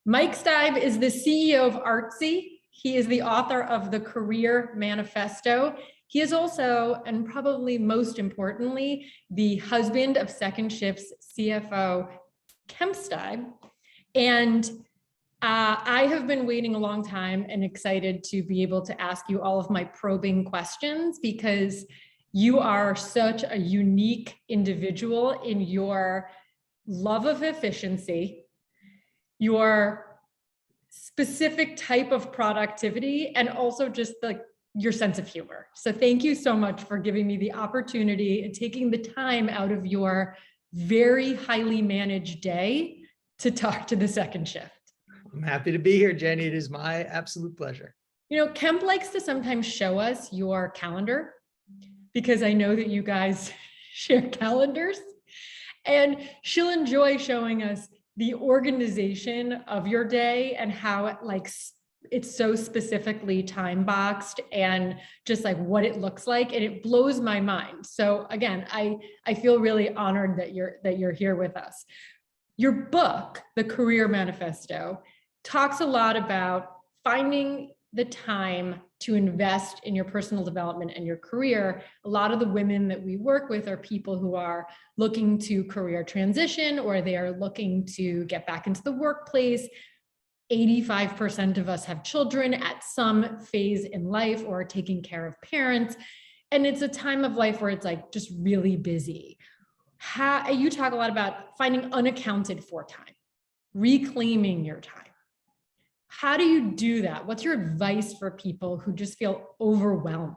Mike Steib is the CEO of Artsy. He is the author of the Career Manifesto. He is also, and probably most importantly, the husband of Second Shift's CFO, Kemp Steib. And I have been waiting a long time and excited to be able to ask you all of my probing questions, because you are such a unique individual in your love of efficiency, your specific type of productivity, and also just like your sense of humor. So thank you so much for giving me the opportunity and taking the time out of your very highly managed day to talk to the Second Shift. I'm happy to be here, Jenny. It is my absolute pleasure. You know, Kemp likes to sometimes show us your calendar, because I know that you guys share calendars, and she'll enjoy showing us the organization of your day and how it's so specifically time boxed and just like what it looks like, and it blows my mind. So again, I feel really honored that you're here with us. Your book, The Career Manifesto, talks a lot about finding the time to invest in your personal development and your career. A lot of the women that we work with are people who are looking to career transition, or they are looking to get back into the workplace. 85% of us have children at some phase in life or are taking care of parents. And it's a time of life where it's like just really busy. You talk a lot about finding unaccounted for time, reclaiming your time. How do you do that? What's your advice for people who just feel overwhelmed?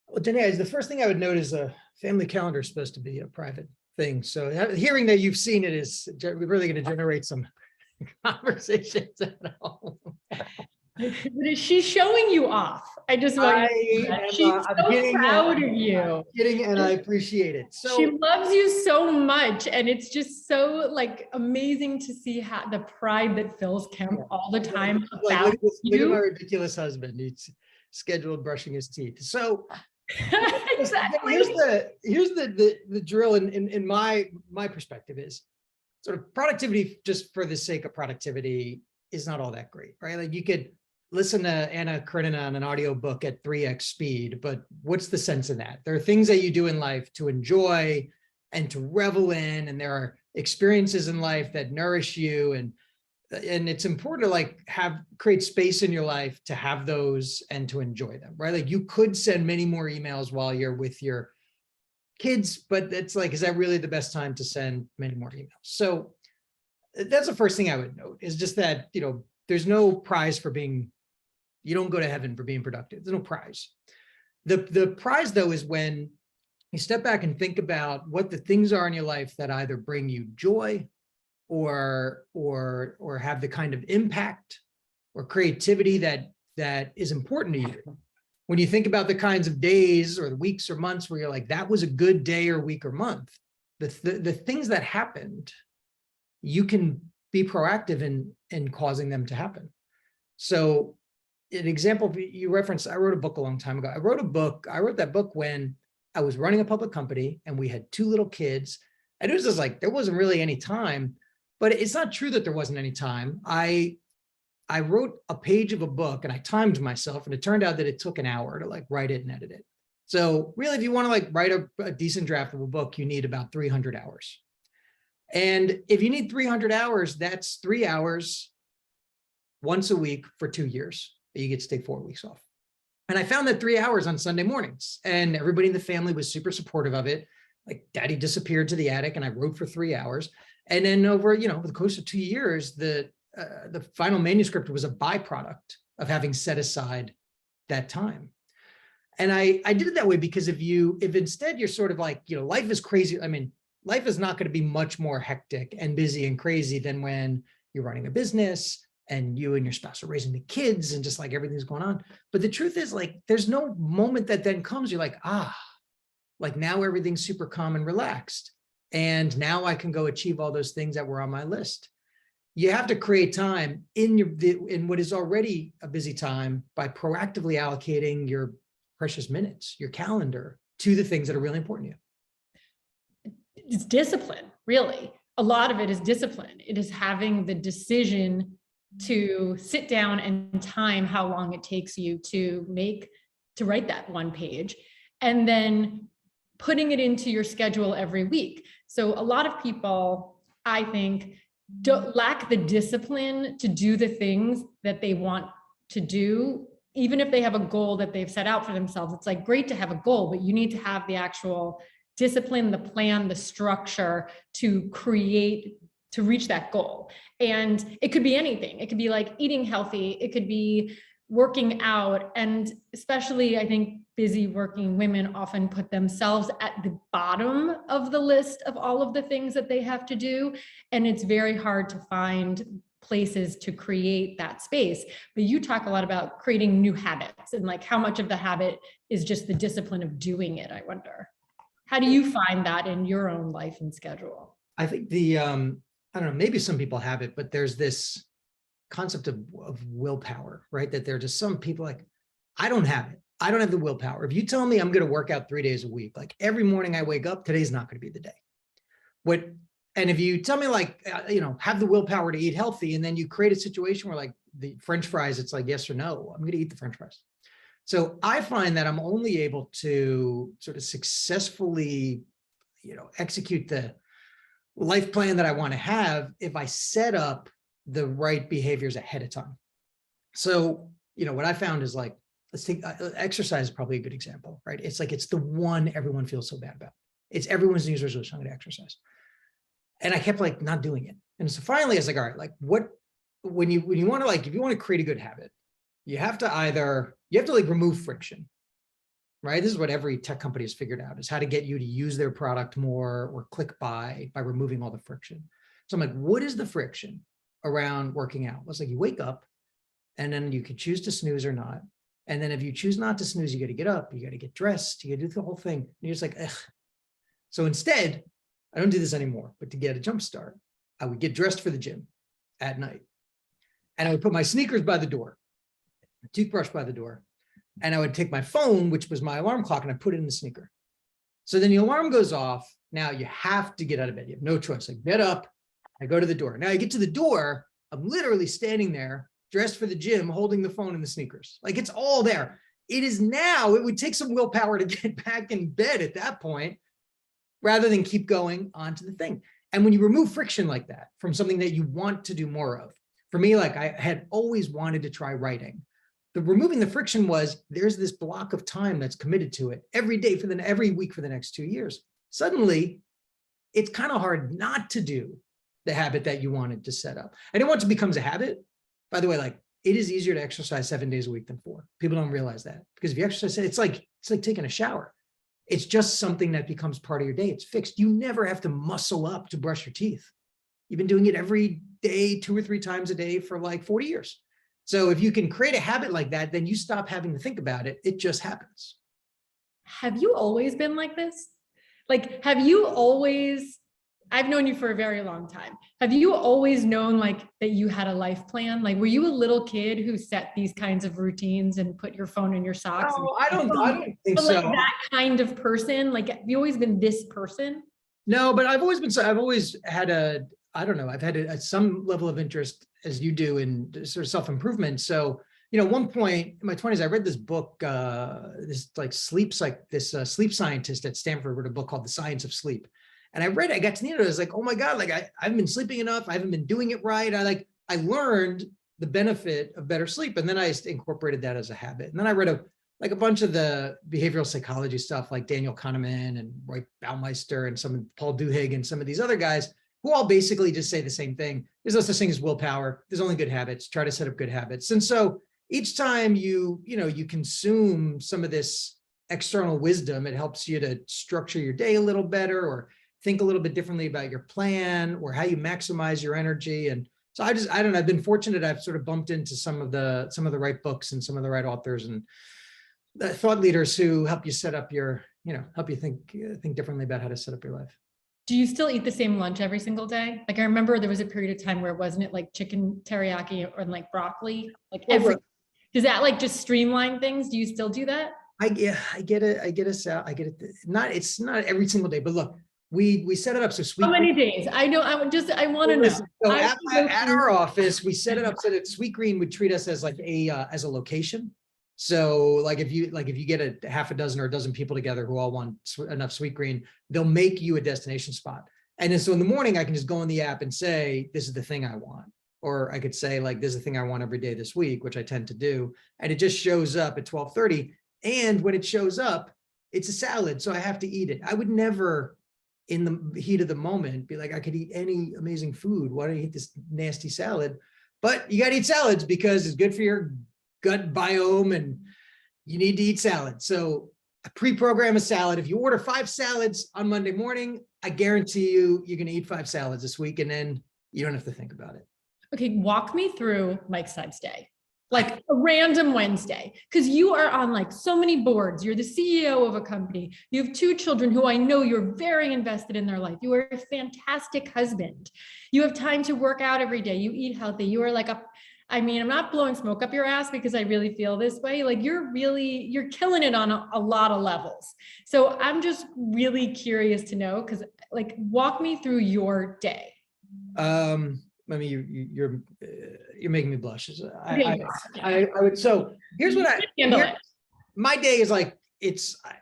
Well, Jenny, the first thing I would note is a family calendar is supposed to be a private thing. So hearing that you've seen it is really going to generate some conversations at home. She's showing you off. I just want you to know that. She's so proud of you. I'm kidding, and I appreciate it. So she loves you so much, and it's just so like amazing to see how the pride that fills Kemp all the time about look at my ridiculous husband. He's scheduled brushing his teeth. So exactly. Here's the drill in my perspective is sort of productivity just for the sake of productivity is not all that great, right? Like you could listen to Anna Karenina on an audiobook at 3x speed, but what's the sense in that? There are things that you do in life to enjoy and to revel in, and there are experiences in life that nourish you, and it's important to like create space in your life to have those and to enjoy them, right? Like you could send many more emails while you're with your kids, but it's like, is that really the best time to send many more emails? So that's the first thing I would note, is just that, you know, there's no prize for you don't go to heaven for being productive. There's no prize. The prize though is when you step back and think about what the things are in your life that either bring you joy or have the kind of impact or creativity that is important to you. When you think about the kinds of days or the weeks or months where you're like, that was a good day or week or month, the things that happened, you can be proactive in causing them to happen. So an example you referenced, I wrote a book a long time ago. I wrote that book when I was running a public company and we had 2 little kids, and it was just like, there wasn't really any time, but it's not true that there wasn't any time. I wrote a page of a book and I timed myself, and it turned out that it took an hour to like write it and edit it. So really, if you want to like write a decent draft of a book, you need about 300 hours. And if you need 300 hours, that's 3 hours once a week for 2 years. You get to take 4 weeks off. And I found that 3 hours on Sunday mornings, and everybody in the family was super supportive of it. Like daddy disappeared to the attic and I wrote for 3 hours. And then over, the course of 2 years, the final manuscript was a byproduct of having set aside that time. And I did it that way because if instead you're sort of like, life is crazy. I mean, life is not going to be much more hectic and busy and crazy than when you're running a business and you and your spouse are raising the kids and just like everything's going on. But the truth is, like, there's no moment that then comes, you're like, like now everything's super calm and relaxed. And now I can go achieve all those things that were on my list. You have to create time in what is already a busy time by proactively allocating your precious minutes, your calendar, to the things that are really important to you. It's discipline, really. a lot of it is discipline. It is having the decision to sit down and time how long it takes you to write that one page, and then putting it into your schedule every week. So a lot of people, I think, don't lack the discipline to do the things that they want to do. Even if they have a goal that they've set out for themselves, it's like great to have a goal, but you need to have the actual discipline, the plan, the structure to reach that goal. And it could be anything. It could be like eating healthy. It could be working out. And especially, I think, busy working women often put themselves at the bottom of the list of all of the things that they have to do. And it's very hard to find places to create that space. But you talk a lot about creating new habits, and like how much of the habit is just the discipline of doing it, I wonder. How do you find that in your own life and schedule? I think I don't know, maybe some people have it, but there's this concept of willpower, right? That there are just some people like, I don't have it. I don't have the willpower. If you tell me I'm going to work out 3 days a week, like every morning I wake up, today's not going to be the day. And if you tell me like, have the willpower to eat healthy, and then you create a situation where like the French fries, it's like, yes or no, I'm going to eat the French fries. So I find that I'm only able to sort of successfully, execute the life plan that I want to have if I set up the right behaviors ahead of time. So, what I found is like, let's take exercise is probably a good example, right? It's like, it's the one everyone feels so bad about. It's everyone's New Year's resolution, I'm going to exercise. And I kept like not doing it. And so finally I was like, all right, like when you want to like, if you want to create a good habit, you have to like remove friction, right? This is what every tech company has figured out, is how to get you to use their product more or click by removing all the friction. So I'm like, what is the friction around working out? Well, it's like you wake up and then you can choose to snooze or not. And then if you choose not to snooze, you got to get up, you got to get dressed, you got to do the whole thing. And you're just like, ugh. So instead, I don't do this anymore, but to get a jump start, I would get dressed for the gym at night. And I would put my sneakers by the door, a toothbrush by the door, and I would take my phone, which was my alarm clock, and I put it in the sneaker. So then the alarm goes off. Now you have to get out of bed. You have no choice. Like, get up, I go to the door. Now I get to the door, I'm literally standing there, dressed for the gym, holding the phone and the sneakers. Like, it's all there. It would take some willpower to get back in bed at that point, rather than keep going onto the thing. And when you remove friction like that from something that you want to do more of, for me, like I had always wanted to try writing. Removing the friction was, there's this block of time that's committed to it every day every week for the next 2 years. Suddenly, it's kind of hard not to do the habit that you wanted to set up. And once it becomes a habit, by the way, like it is easier to exercise 7 days a week than 4. People don't realize that, because if you exercise, it's like taking a shower. It's just something that becomes part of your day. It's fixed. You never have to muscle up to brush your teeth. You've been doing it every day, 2 or 3 times a day for like 40 years. So if you can create a habit like that, then you stop having to think about it. It just happens. Have you always been like this? Like, I've known you for a very long time. Have you always known like that you had a life plan? Like, were you a little kid who set these kinds of routines and put your phone in your socks? No, I don't think so. Like that kind of person, like, have you always been this person? No, but I've always had I've had some level of interest, as you do, in sort of self-improvement. So, at one point in my 20s, I read this book, this sleep scientist at Stanford wrote a book called The Science of Sleep. And I got to the end of it, I was like, oh my God, like I haven't been sleeping enough. I haven't been doing it right. I learned the benefit of better sleep. And then I incorporated that as a habit. And then I read a bunch of the behavioral psychology stuff, like Daniel Kahneman and Roy Baumeister and Paul Duhigg and some of these other guys, who all basically just say the same thing. There's no such thing as willpower. There's only good habits. Try to set up good habits. And so each time you consume some of this external wisdom, it helps you to structure your day a little better, or think a little bit differently about your plan, or how you maximize your energy. And so I don't know, I've been fortunate. I've sort of bumped into some of the right books and some of the right authors and thought leaders who help you set up help you think differently about how to set up your life. Do you still eat the same lunch every single day? Like, I remember there was a period of time where wasn't it like chicken teriyaki or like broccoli? Like does that like just streamline things? Do you still do that? I get it. It's not every single day, but look, we set it up so Sweet How many Green. days? I know, I want to know. Listen, so I at, wanna go at through- our office, we set it up so that Sweet Green would treat us as like as a location. So like if you get a half a dozen or a dozen people together who all want enough Sweet Green, they'll make you a destination spot. And then so in the morning, I can just go in the app and say, this is the thing I want. Or I could say like, this is the thing I want every day this week, which I tend to do. And it just shows up at 12:30. And when it shows up, it's a salad. So I have to eat it. I would never, in the heat of the moment, be like, I could eat any amazing food. Why don't I eat this nasty salad? But you got to eat salads because it's good for your gut biome and you need to eat salad. So I pre-program a salad. If you order 5 salads on Monday morning, I guarantee you, you're going to eat 5 salads this week, and then you don't have to think about it. Okay, walk me through Mike Steib's day, like a random Wednesday, because you are on like so many boards. You're the CEO of a company. You have 2 children who I know you're very invested in their life. You are a fantastic husband. You have time to work out every day. You eat healthy. You are like I mean, I'm not blowing smoke up your ass because I really feel this way. Like you're killing it on a lot of levels. So I'm just really curious to know, because like, walk me through your day. I mean, you're making me blush. I would, so here's what my day is like,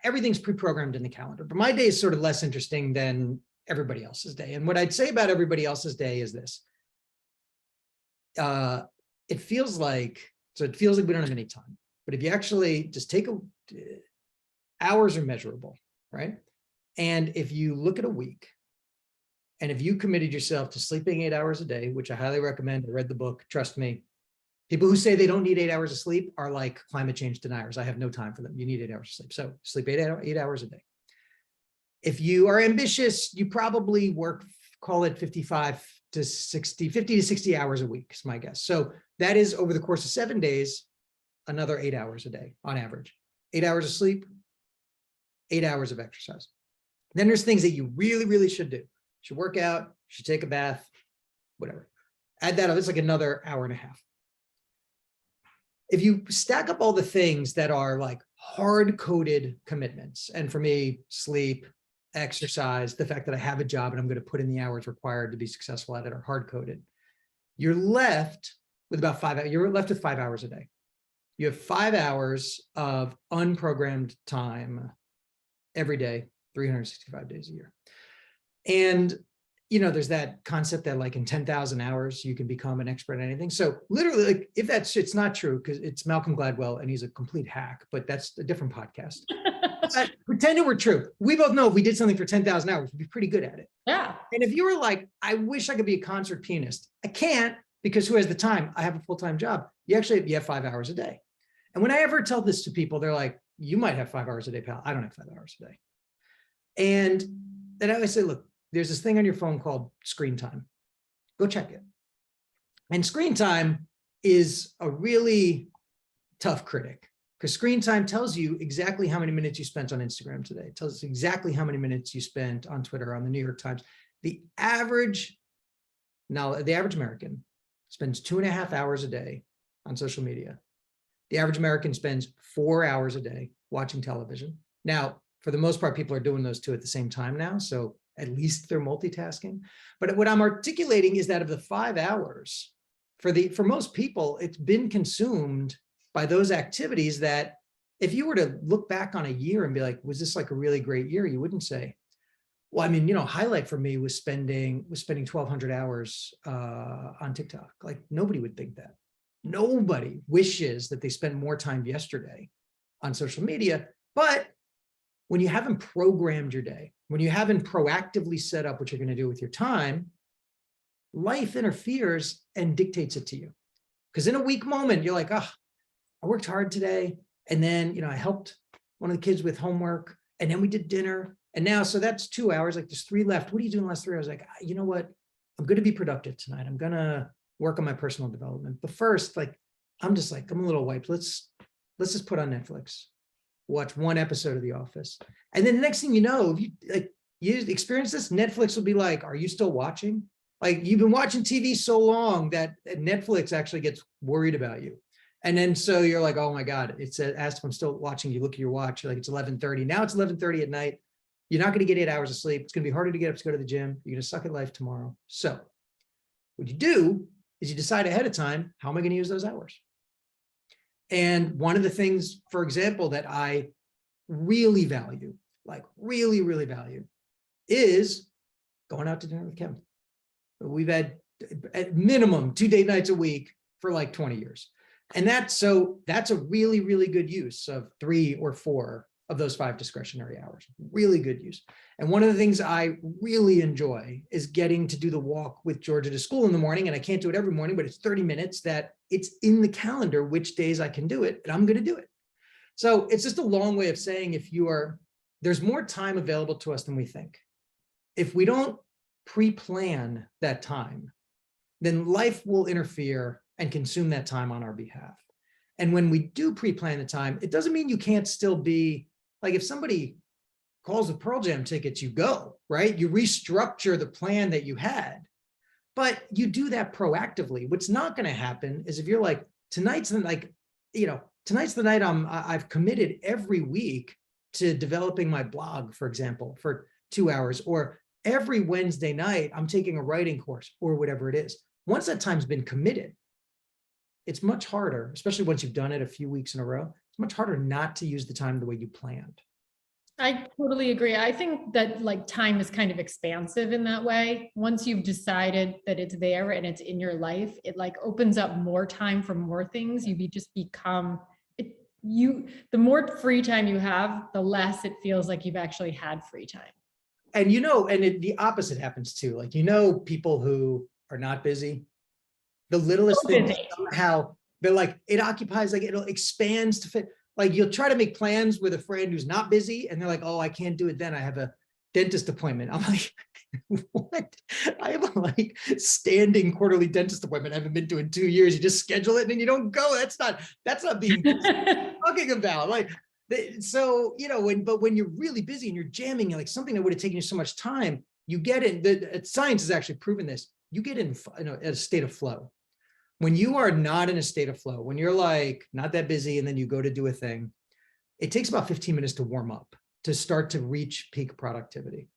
everything's pre-programmed in the calendar, but my day is sort of less interesting than everybody else's day. And what I'd say about everybody else's day is this. It feels like we don't have any time, but if you actually just take hours are measurable, right? And if you look at a week, and if you committed yourself to sleeping 8 hours a day, which I highly recommend, I read the book, trust me, people who say they don't need 8 hours of sleep are like climate change deniers. I have no time for them. You need 8 hours of sleep. So sleep 8 hours a day. If you are ambitious, you probably work, call it 50 to 60 hours a week is my guess. So that is over the course of 7 days, another 8 hours a day on average. 8 hours of sleep, 8 hours of exercise. Then there's things that you really, really should do. You should work out, you should take a bath, whatever. Add that up, it's like another hour and a half. If you stack up all the things that are like hard-coded commitments, and for me, sleep, exercise, the fact that I have a job and I'm going to put in the hours required to be successful at it are hard-coded, you're left with about 5 hours. You're left with 5 hours a day. You have 5 hours of unprogrammed time every day, 365 days a year. And, you know, there's that concept that like in 10,000 hours, you can become an expert at anything. So literally, like, if that shit's not true, because it's Malcolm Gladwell and he's a complete hack, but that's a different podcast. Pretend it were true. We both know if we did something for 10,000 hours, we'd be pretty good at it. Yeah. And if you were like, I wish I could be a concert pianist, I can't, because who has the time? I have a full-time job. You have 5 hours a day. And when I ever tell this to people, they're like, you might have 5 hours a day, pal. I don't have 5 hours a day. And then I always say, look, there's this thing on your phone called screen time. Go check it. And screen time is a really tough critic, because screen time tells you exactly how many minutes you spent on Instagram today. It tells us exactly how many minutes you spent on Twitter, on the New York Times. The average American spends 2.5 hours a day on social media. The average American spends 4 hours a day watching television. Now, for the most part, people are doing those 2 at the same time now, so at least they're multitasking. But what I'm articulating is that of the 5 hours, for most people, it's been consumed by those activities that if you were to look back on a year and be like, was this like a really great year? You wouldn't say, well, I mean, you know, highlight for me was spending 1,200 hours on TikTok. Like nobody would think that. Nobody wishes that they spent more time yesterday on social media. But when you haven't programmed your day, when you haven't proactively set up what you're going to do with your time, life interferes and dictates it to you. Because in a weak moment, you're like, oh, I worked hard today. And then, you know, I helped one of the kids with homework. And then we did dinner. And now, so that's 2 hours, like there's 3 left. What are you doing the last 3 hours? Like, you know what? I'm going to be productive tonight. I'm going to work on my personal development. But first, like, I'm a little wiped. Let's just put on Netflix, watch 1 episode of The Office. And then the next thing you know, if you experience this, Netflix will be like, are you still watching? Like you've been watching TV so long that Netflix actually gets worried about you. And then so you're like, oh my God, it's asked if I'm still watching. You look at your watch, you're like, it's 11:30. Now it's 11:30 at night. You're not going to get 8 hours of sleep. It's going to be harder to get up to go to the gym. You're going to suck at life tomorrow. So what you do is you decide ahead of time, how am I going to use those hours? And one of the things, for example, that I really value, like really, really value, is going out to dinner with Kevin. We've had at minimum 2 date nights a week for like 20 years. And that's a really, really good use of 3 or 4 of those 5 discretionary hours. Really good use. And one of the things I really enjoy is getting to do the walk with Georgia to school in the morning. And I can't do it every morning, but it's 30 minutes that it's in the calendar which days I can do it, and I'm going to do it. So it's just a long way of saying, there's more time available to us than we think. If we don't pre-plan that time, then life will interfere and consume that time on our behalf. And when we do pre-plan the time, it doesn't mean you can't still be, like, if somebody calls with Pearl Jam tickets, you go, right? You restructure the plan that you had, but you do that proactively. What's not going to happen is if you're like, tonight's the night I've committed every week to developing my blog, for example, for 2 hours, or every Wednesday night I'm taking a writing course, or whatever it is. Once that time's been committed, it's much harder, especially once you've done it a few weeks in a row, it's much harder not to use the time the way you planned. I totally agree. I think that like time is kind of expansive in that way. Once you've decided that it's there and it's in your life, it like opens up more time for more things. You just become it. The more free time you have, the less it feels like you've actually had free time. And the opposite happens too. Like, people who are not busy, the littlest thing somehow, they're like, it occupies, like it'll expands to fit. Like, you'll try to make plans with a friend who's not busy, and they're like, oh, I can't do it then. I have a dentist appointment. I'm like, what? I have a like standing quarterly dentist appointment I haven't been to in 2 years. You just schedule it and then you don't go. That's not being talking about. Like, so, when you're really busy and you're jamming, like something that would have taken you so much time, you get in, science has actually proven this, you get in a state of flow. When you are not in a state of flow, when you're like not that busy and then you go to do a thing, it takes about 15 minutes to warm up, to start to reach peak productivity.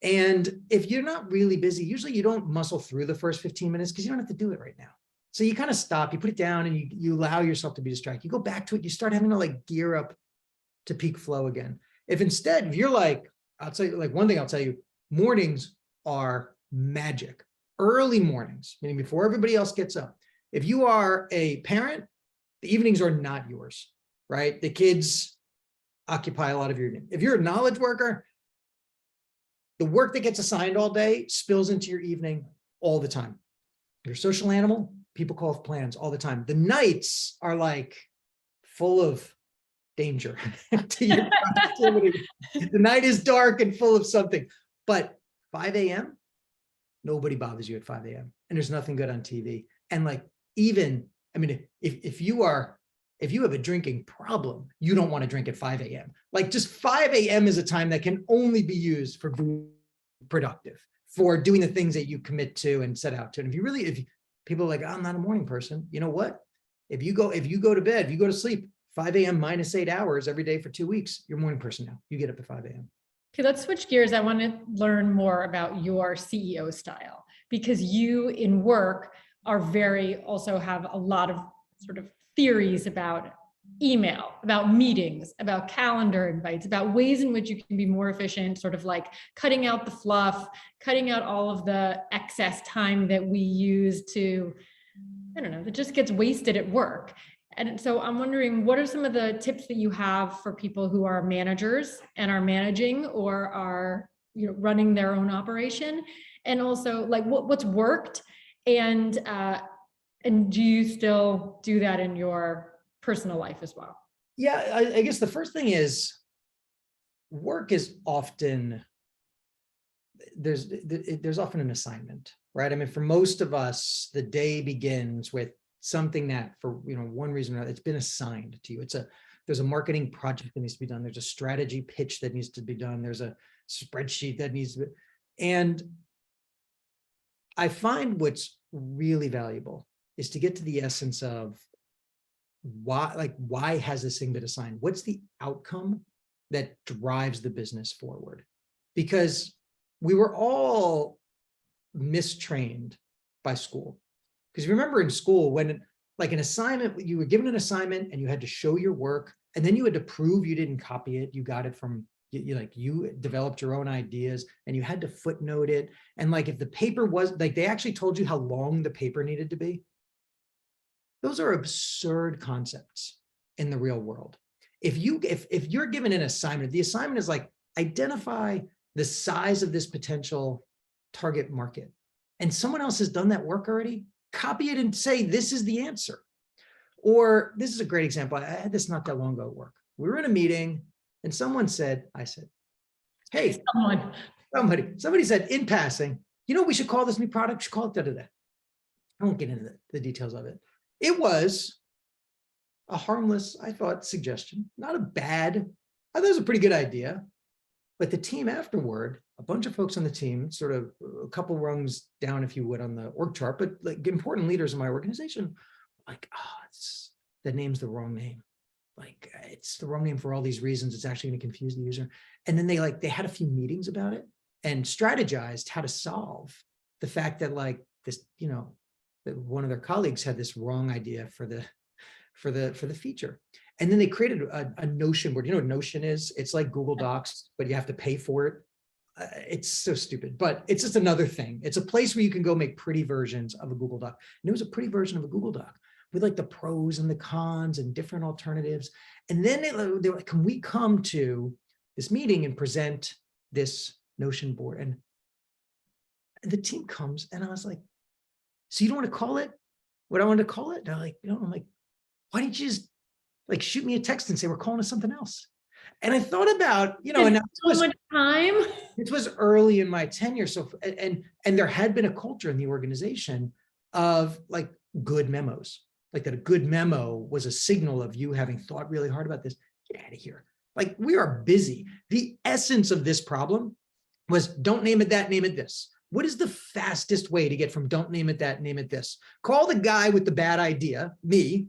And if you're not really busy, usually you don't muscle through the first 15 minutes because you don't have to do it right now. So you kind of stop, you put it down, and you allow yourself to be distracted. You go back to it, you start having to like gear up to peak flow again. If you're like, I'll tell you, like, one thing I'll tell you, mornings are magic. Early mornings, meaning before everybody else gets up. If you are a parent, the evenings are not yours, right? The kids occupy a lot of your evening. If you're a knowledge worker, the work that gets assigned all day spills into your evening all the time. You're a social animal, people call off plans all the time. The nights are like full of danger to your productivity. The night is dark and full of something, but 5 a.m., nobody bothers you at 5 a.m. and there's nothing good on TV. And like, if you have a drinking problem, you don't want to drink at 5 a.m. Like, just 5 a.m. is a time that can only be used for being productive, for doing the things that you commit to and set out to. And if people are like, I'm not a morning person, you know what? If you go to bed, if you go to sleep 5 a.m. minus 8 hours every day for 2 weeks, you're a morning person now. You get up at 5 a.m. Okay, let's switch gears. I want to learn more about your CEO style, because you in work also have a lot of sort of theories about email, about meetings, about calendar invites, about ways in which you can be more efficient, sort of like cutting out the fluff, cutting out all of the excess time that we use to, that just gets wasted at work. And so I'm wondering, what are some of the tips that you have for people who are managers and are managing or are running their own operation? And also, like, what's worked, and do you still do that in your personal life as well? Yeah, I guess the first thing is, work is often, there's often an assignment, right? I mean, for most of us, the day begins with something that, for one reason or another, it's been assigned to you. There's a marketing project that needs to be done. There's a strategy pitch that needs to be done. There's a spreadsheet that needs to be, and I find what's really valuable is to get to the essence of why has this thing been assigned? What's the outcome that drives the business forward, because we were all mistrained by school. Because remember in school, when like an assignment, you were given an assignment and you had to show your work, and then you had to prove you didn't copy it. You got it from, you developed your own ideas, and you had to footnote it. And like, if the paper was like, they actually told you how long the paper needed to be. Those are absurd concepts in the real world. If you're given an assignment, the assignment is like, identify the size of this potential target market, and someone else has done that work already, copy it and say, this is the answer. Or this is a great example. I had this not that long ago at work. We were in a meeting and I said, hey, somebody said in passing, we should call this new product, we should call it da-da-da. I won't get into the details of it. It was a harmless, I thought, suggestion, not a bad, I thought it was a pretty good idea. But the team afterward, a bunch of folks on the team, sort of a couple rungs down, if you would, on the org chart, but like important leaders in my organization, like, that name's the wrong name. Like, it's the wrong name for all these reasons. It's actually going to confuse the user. And then they had a few meetings about it and strategized how to solve the fact that like this, that one of their colleagues had this wrong idea for the feature. And then they created a Notion board. You know what Notion is? It's like Google Docs, but you have to pay for it. It's so stupid, but it's just another thing. It's a place where you can go make pretty versions of a Google Doc. And it was a pretty version of a Google Doc with like the pros and the cons and different alternatives. And then they were like, can we come to this meeting and present this Notion board? And the team comes, and I was like, so you don't want to call it what I wanted to call it? And they're like, I'm like, why didn't you just like shoot me a text and say we're calling it something else? And I thought about, and so much time. It was early in my tenure. So, and there had been a culture in the organization of like good memos, like that a good memo was a signal of you having thought really hard about this. Get out of here. Like, we are busy. The essence of this problem was don't name it that, name it this. What is the fastest way to get from don't name it that, name it this? Call the guy with the bad idea, me,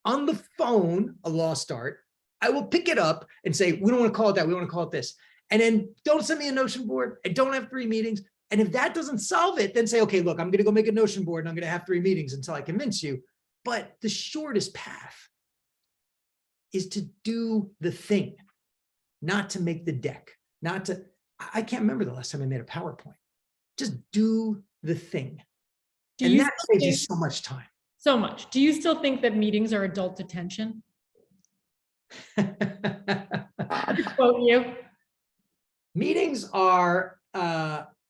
on the phone, a lost start. I will pick it up and say, we don't want to call it that. We want to call it this. And then don't send me a Notion board. I don't have 3 meetings. And if that doesn't solve it, then say, okay, look, I'm going to go make a Notion board and I'm going to have 3 meetings until I convince you. But the shortest path is to do the thing, not to make the deck, I can't remember the last time I made a PowerPoint. Just do the thing. And that saves you so much time. So much. Do you still think that meetings are adult detention? To quote you. Meetings are,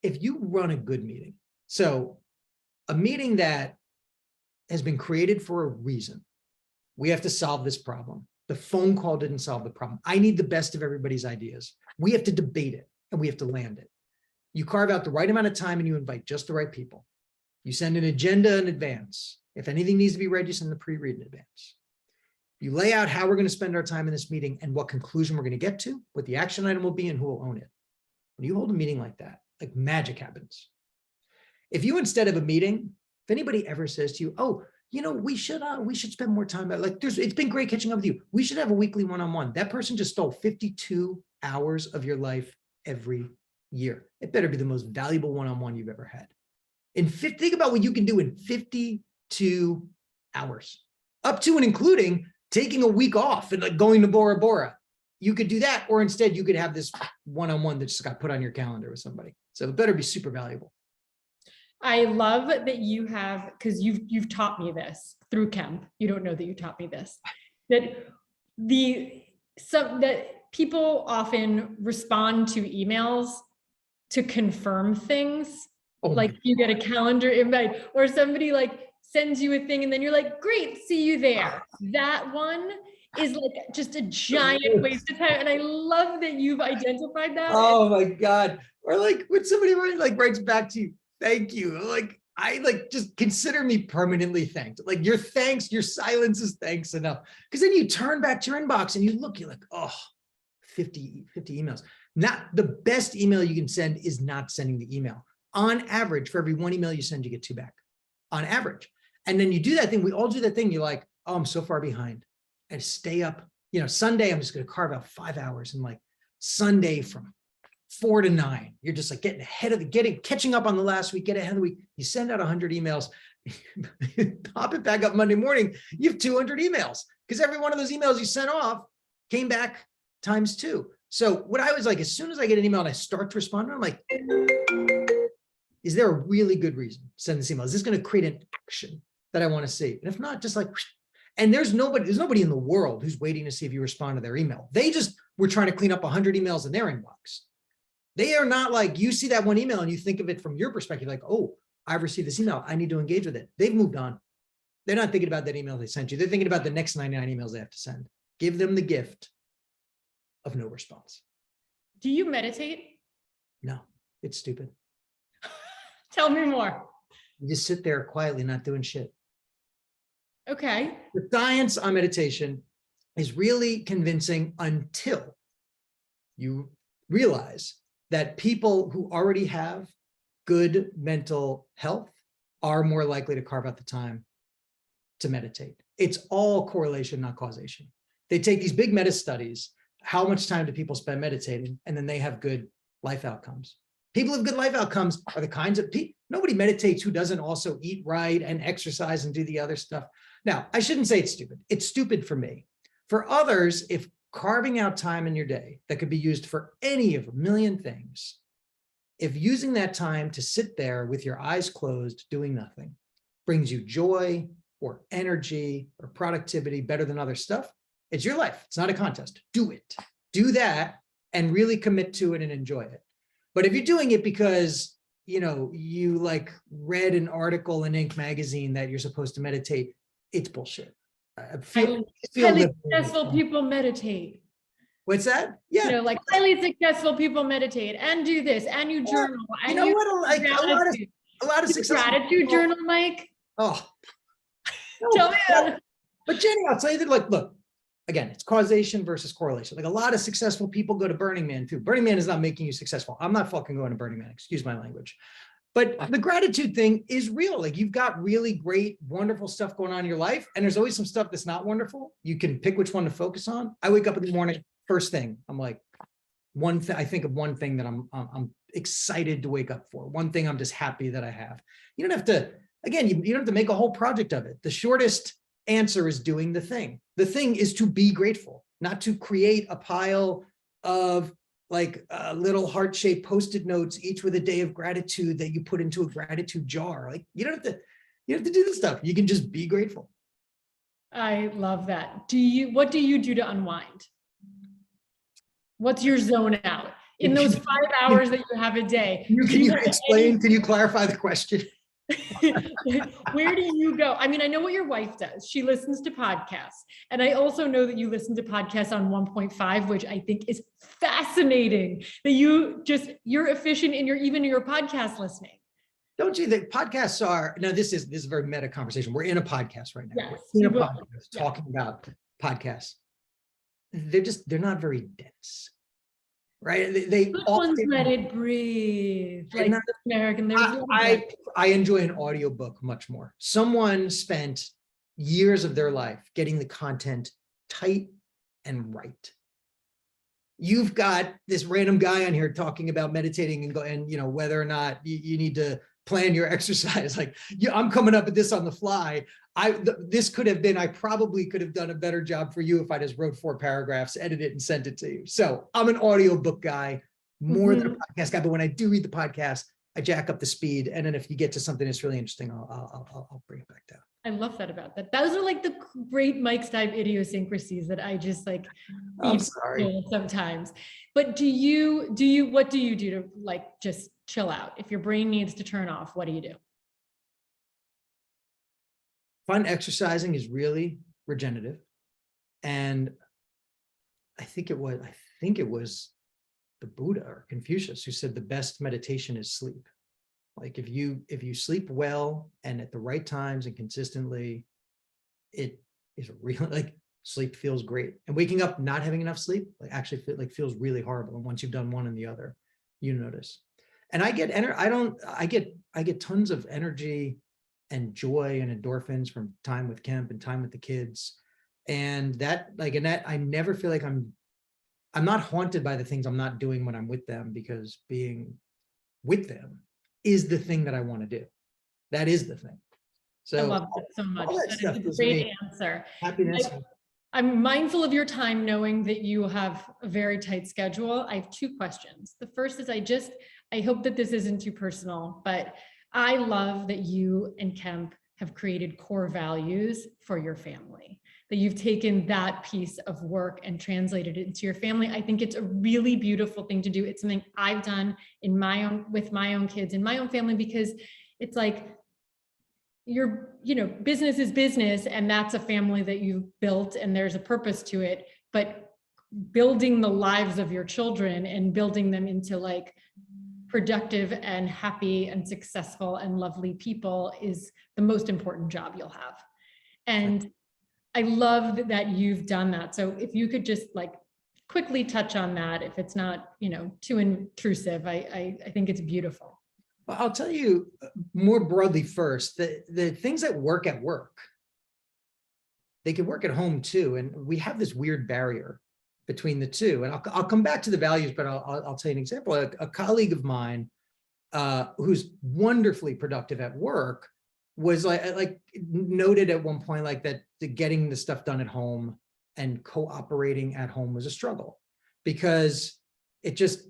if you run a good meeting, so a meeting that has been created for a reason, we have to solve this problem. The phone call didn't solve the problem. I need the best of everybody's ideas. We have to debate it and we have to land it. You carve out the right amount of time and you invite just the right people. You send an agenda in advance. If anything needs to be read, you send the pre-read in advance. You lay out how we're going to spend our time in this meeting and what conclusion we're going to get to, what the action item will be, and who will own it. When you hold a meeting like that, like magic happens. If you, instead of a meeting, if anybody ever says to you, oh, we should spend more time, it's been great catching up with you. We should have a weekly one-on-one. That person just stole 52 hours of your life every year. It better be the most valuable one-on-one you've ever had. Think about what you can do in 52 hours, up to and including taking a week off and like going to Bora Bora. You could do that, or instead you could have this one-on-one that just got put on your calendar with somebody. So it better be super valuable. I love that you have, because you've taught me this through Kemp. You don't know that you taught me this, that people often respond to emails to confirm things. Oh, like you get a calendar invite, or somebody like sends you a thing and then you're like, great, see you there. That one is like just a giant waste of time. And I love that you've identified that. Oh my God. Or like when somebody writes back to you, thank you. Just consider me permanently thanked. Like your silence is thanks enough. Because then you turn back to your inbox and you look, you're like, oh, 50 emails. Not the best email you can send is not sending the email. On average, for every 1 email you send, you get 2 back. On average. And then you do that thing. We all do that thing. You're like, oh, I'm so far behind. And stay up. Sunday, I'm just going to carve out 5 hours and like Sunday from 4 to 9. You're just like getting ahead of catching up on the last week, get ahead of the week. You send out 100 emails, pop it back up Monday morning, you have 200 emails because every one of those emails you sent off came back times 2. So what I was like, as soon as I get an email and I start to respond, I'm like, is there a really good reason to send this email? Is this going to create an action that I want to see? And if not, just like, and there's nobody in the world who's waiting to see if you respond to their email. They just were trying to clean up 100 emails in their inbox. They are not like, you see that one email and you think of it from your perspective, like, oh, I've received this email, I need to engage with it. They've moved on. They're not thinking about that email they sent you. They're thinking about the next 99 emails they have to send. Give them the gift of no response. Do you meditate? No, it's stupid. Tell me more. You just sit there quietly, not doing shit. Okay. The science on meditation is really convincing until you realize that people who already have good mental health are more likely to carve out the time to meditate. It's all correlation, not causation. They take these big meta studies, how much time do people spend meditating, and then they have good life outcomes. People with good life outcomes are the kinds of people, nobody meditates who doesn't also eat right and exercise and do the other stuff. Now, I shouldn't say it's stupid. It's stupid for me. For others, if carving out time in your day that could be used for any of a million things, if using that time to sit there with your eyes closed, doing nothing, brings you joy or energy or productivity better than other stuff, it's your life. It's not a contest. Do it. Do that and really commit to it and enjoy it. But if you're doing it because, you know, you like read an article in Inc. magazine that you're supposed to meditate, it's bullshit. Highly successful people meditate. What's that? Yeah. You know, like highly successful people meditate and do this and you journal. You know what? Like a lot of successful gratitude people, journal, Mike. Oh, Tell me that. But Jenny, I'll tell you that, like, look, again, it's causation versus correlation. Like a lot of successful people go to Burning Man too. Burning Man is not making you successful. I'm not fucking going to Burning Man, excuse my language. But the gratitude thing is real. Like you've got really great, wonderful stuff going on in your life. And there's always some stuff that's not wonderful. You can pick which one to focus on. I wake up in the morning, first thing, I'm like, one thing, I think of one thing that I'm excited to wake up for. One thing I'm just happy that I have. You don't have to, again, you don't have to make a whole project of it. The shortest answer is doing the thing. The thing is to be grateful, not to create a pile of like little heart-shaped Post-it notes, each with a day of gratitude that you put into a gratitude jar. Like you don't have to do this stuff. You can just be grateful. I love that. What do you do to unwind? What's your zone out in those 5 hours that you have a day? Can you clarify the question? Where do you go? I mean, I know what your wife does. She listens to podcasts. And I also know that you listen to podcasts on 1.5, which I think is fascinating that you're efficient in your podcast listening. Don't you think podcasts are, now this is a very meta conversation. We're in a podcast right now. Yes, We're in a podcast talking about podcasts. They're not very dense. Right? They ones let it breathe. Like American. I enjoy an audiobook much more. Someone spent years of their life getting the content tight and right. You've got this random guy on here talking about meditating and you know, whether or not you need to plan your exercise. Like, I'm coming up with this on the fly. This could have been, I probably could have done a better job for you if I just wrote 4 paragraphs, edited it and sent it to you. So I'm an audiobook guy more than a podcast guy. But when I do read the podcast, I jack up the speed. And then if you get to something that's really interesting, I'll bring it back down. I love that about that. Those are like the great Mike Steib idiosyncrasies that I just like I'm sorry sometimes. But what do you do to like just chill out? If your brain needs to turn off, what do you do? Fun exercising is really regenerative. And I think it was the Buddha or Confucius who said the best meditation is sleep. Like if you sleep well and at the right times and consistently, it is really like sleep feels great. And waking up not having enough sleep like actually feels really horrible. And once you've done one and the other, you notice. And I get tons of energy and joy and endorphins from time with Kemp and time with the kids. And that I never feel like I'm I'm not haunted by the things I'm not doing when I'm with them, because being with them is the thing that I want to do. That is the thing. I So love that so much. all that That stuff is a gives great me answer. happiness. I'm mindful of your time, knowing that you have a very tight schedule. I have two questions. The first is I hope that this isn't too personal, but I love that you and Kemp have created core values for your family, that you've taken that piece of work and translated it into your family. I think it's a really beautiful thing to do. It's something I've done with my own kids in my own family, because it's like, business is business, and that's a family that you've built and there's a purpose to it. But building the lives of your children and building them into like productive and happy and successful and lovely people is the most important job you'll have. And I love that you've done that. So if you could just like quickly touch on that, if it's not, too intrusive, I think it's beautiful. Well, I'll tell you more broadly first, the things that work at work, they can work at home too. And we have this weird barrier between the two. And I'll come back to the values, but I'll tell you an example. A colleague of mine who's wonderfully productive at work was like noted at one point, like that getting the stuff done at home and cooperating at home was a struggle, because it just,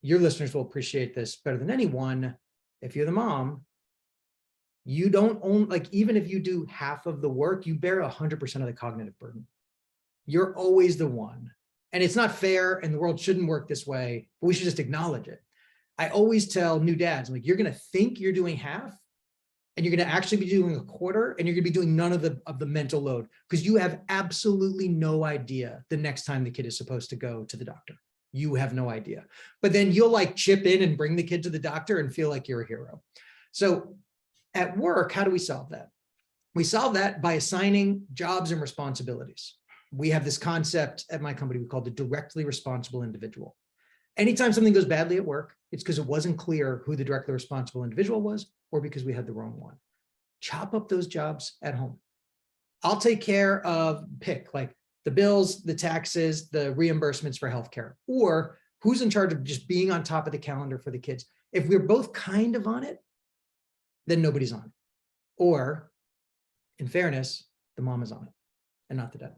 your listeners will appreciate this better than anyone. If you're the mom, you don't own, like, even if you do half of the work, you bear 100% of the cognitive burden. You're always the one. And it's not fair, and the world shouldn't work this way, but we should just acknowledge it. I always tell new dads, I'm like, you're going to think you're doing half, and you're going to actually be doing a quarter, and you're going to be doing none of the mental load, because you have absolutely no idea the next time the kid is supposed to go to the doctor. You have no idea. But then you'll like chip in and bring the kid to the doctor and feel like you're a hero. So at work, how do we solve that? We solve that by assigning jobs and responsibilities. We have this concept at my company we call the directly responsible individual. Anytime something goes badly at work, it's because it wasn't clear who the directly responsible individual was, or because we had the wrong one. Chop up those jobs at home. I'll take care of like the bills, the taxes, the reimbursements for healthcare, or who's in charge of just being on top of the calendar for the kids. If we're both kind of on it, then nobody's on it. Or, in fairness, the mom is on it and not the dad.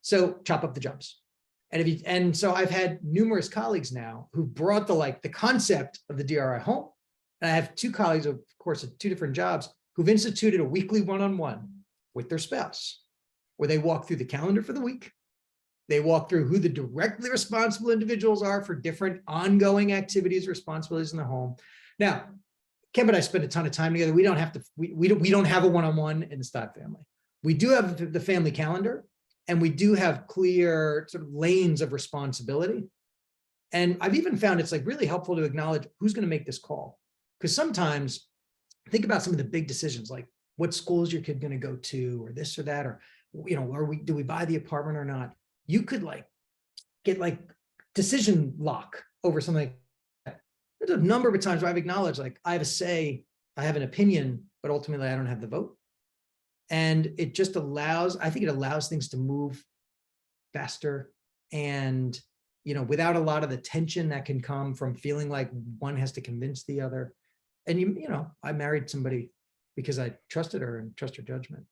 So chop up the jobs. And so I've had numerous colleagues now who brought the concept of the DRI home. And I have two colleagues, of course, at two different jobs, who've instituted a weekly one-on-one with their spouse, where they walk through the calendar for the week. They walk through who the directly responsible individuals are for different ongoing activities, responsibilities in the home. Now, Kim and I spend a ton of time together. We don't have to, we don't have a one-on-one in the Steib family. We do have the family calendar, and we do have clear sort of lanes of responsibility. And I've even found it's like really helpful to acknowledge who's going to make this call. Because sometimes think about some of the big decisions, like what school is your kid going to go to, or this or that, or do we buy the apartment or not? You could get decision lock over something like that. There's a number of times where I've acknowledged, like, I have a say, I have an opinion, but ultimately I don't have the vote. And it just allows things to move faster, and, without a lot of the tension that can come from feeling like one has to convince the other. And, I married somebody because I trusted her and trust her judgment.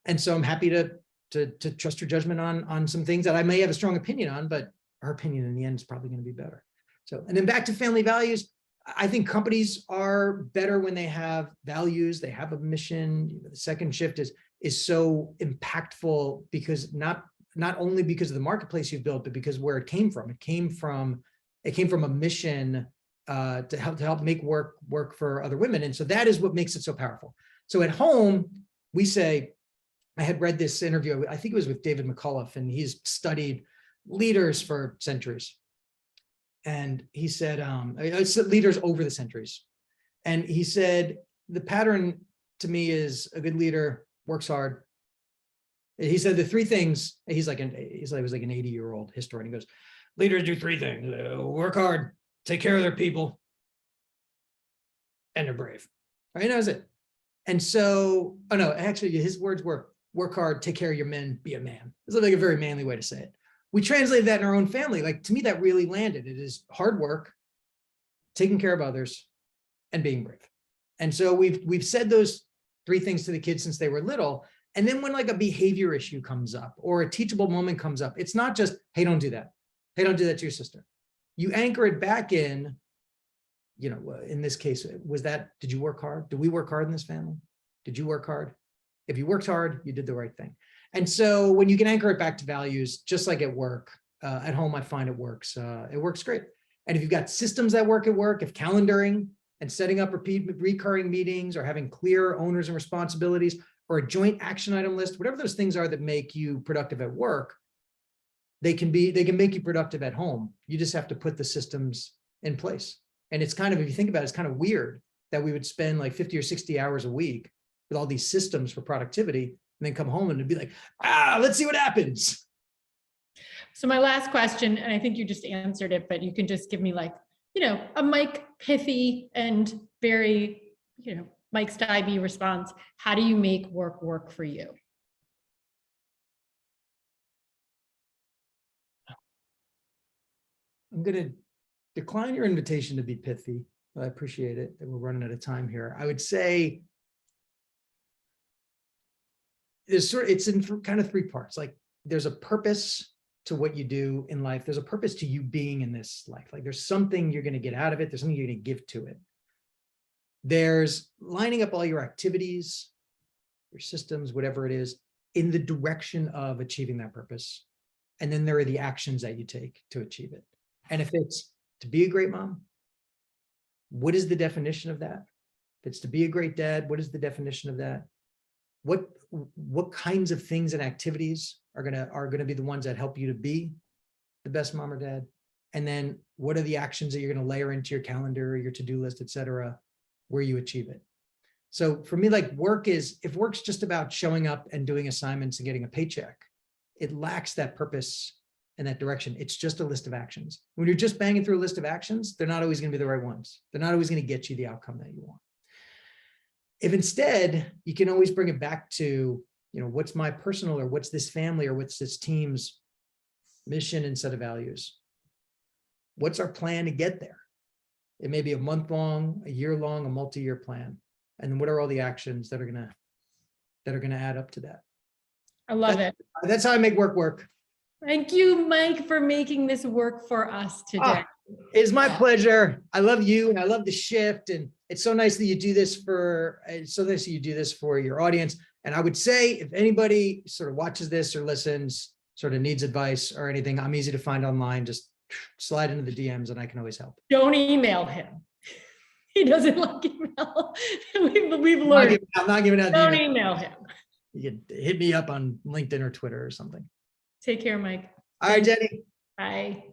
And so I'm happy to trust her judgment on some things that I may have a strong opinion on, but her opinion in the end is probably going to be better. So, and then back to family values. I think companies are better when they have values, they have a mission. The second shift is so impactful, because not only because of the marketplace you've built, but because where it came from. It came from a mission to help make work for other women. And so that is what makes it so powerful. So at home, we say, I had read this interview, I think it was with David McCullough, and he's studied leaders for centuries. And he said, it's leaders over the centuries. And he said, the pattern to me is a good leader works hard. He said the three things, he was like an 80-year-old historian. He goes, leaders do three things: work hard, take care of their people, and they're brave. Right? And that was it. And so, actually his words were, work hard, take care of your men, be a man. It's like a very manly way to say it. we translated that in our own family. Like, to me, that really landed. It is hard work, taking care of others, and being brave. And so we've said those three things to the kids since they were little. And then when like a behavior issue comes up or a teachable moment comes up, it's not just, hey, don't do that. Hey, don't do that to your sister. You anchor it back in, you know, in this case, did you work hard? Did we work hard in this family? Did you work hard? If you worked hard, you did the right thing. And so when you can anchor it back to values, just like at work, at home, I find it works great. And if you've got systems that work at work, if calendaring and setting up recurring meetings or having clear owners and responsibilities or a joint action item list, whatever those things are that make you productive at work, they can make you productive at home. You just have to put the systems in place. And it's kind of, if you think about it, it's kind of weird that we would spend like 50 or 60 hours a week with all these systems for productivity and then come home and it'd be like, let's see what happens. So my last question, and I think you just answered it, but you can just give me like, you know, a Mike pithy and very, you know, Mike Steib response. How do you make work work for you? I'm going to decline your invitation to be pithy. I appreciate it that we're running out of time here. I would say it's in kind of three parts. Like, there's a purpose to what you do in life. There's a purpose to you being in this life. Like, there's something you're going to get out of it. There's something you're going to give to it. There's lining up all your activities, your systems, whatever it is, in the direction of achieving that purpose. And then there are the actions that you take to achieve it. And if it's to be a great mom, what is the definition of that? If it's to be a great dad, what is the definition of that? What kinds of things and activities are gonna be the ones that help you to be the best mom or dad? And then what are the actions that you're gonna layer into your calendar, your to-do list, et cetera, where you achieve it? So for me, like, if work's just about showing up and doing assignments and getting a paycheck, it lacks that purpose and that direction. It's just a list of actions. When you're just banging through a list of actions, they're not always going to be the right ones. They're not always going to get you the outcome that you want. If instead you can always bring it back to, you know, what's my personal, or what's this family, or what's this team's mission and set of values? What's our plan to get there? It may be a month long, a year long, a multi-year plan. And then what are all the actions that are going to add up to that? I love it. That's how I make work work. Thank you, Mike, for making this work for us today. It's my pleasure. I love you and I love the shift. And it's so nice that you do this for your audience. And I would say, if anybody sort of watches this or listens, sort of needs advice or anything, I'm easy to find online. Just slide into the DMs and I can always help. Don't email him. He doesn't like email. We've learned. I'm not giving out. Don't email him. You can hit me up on LinkedIn or Twitter or something. Take care, Mike. All right, Jenny. Bye.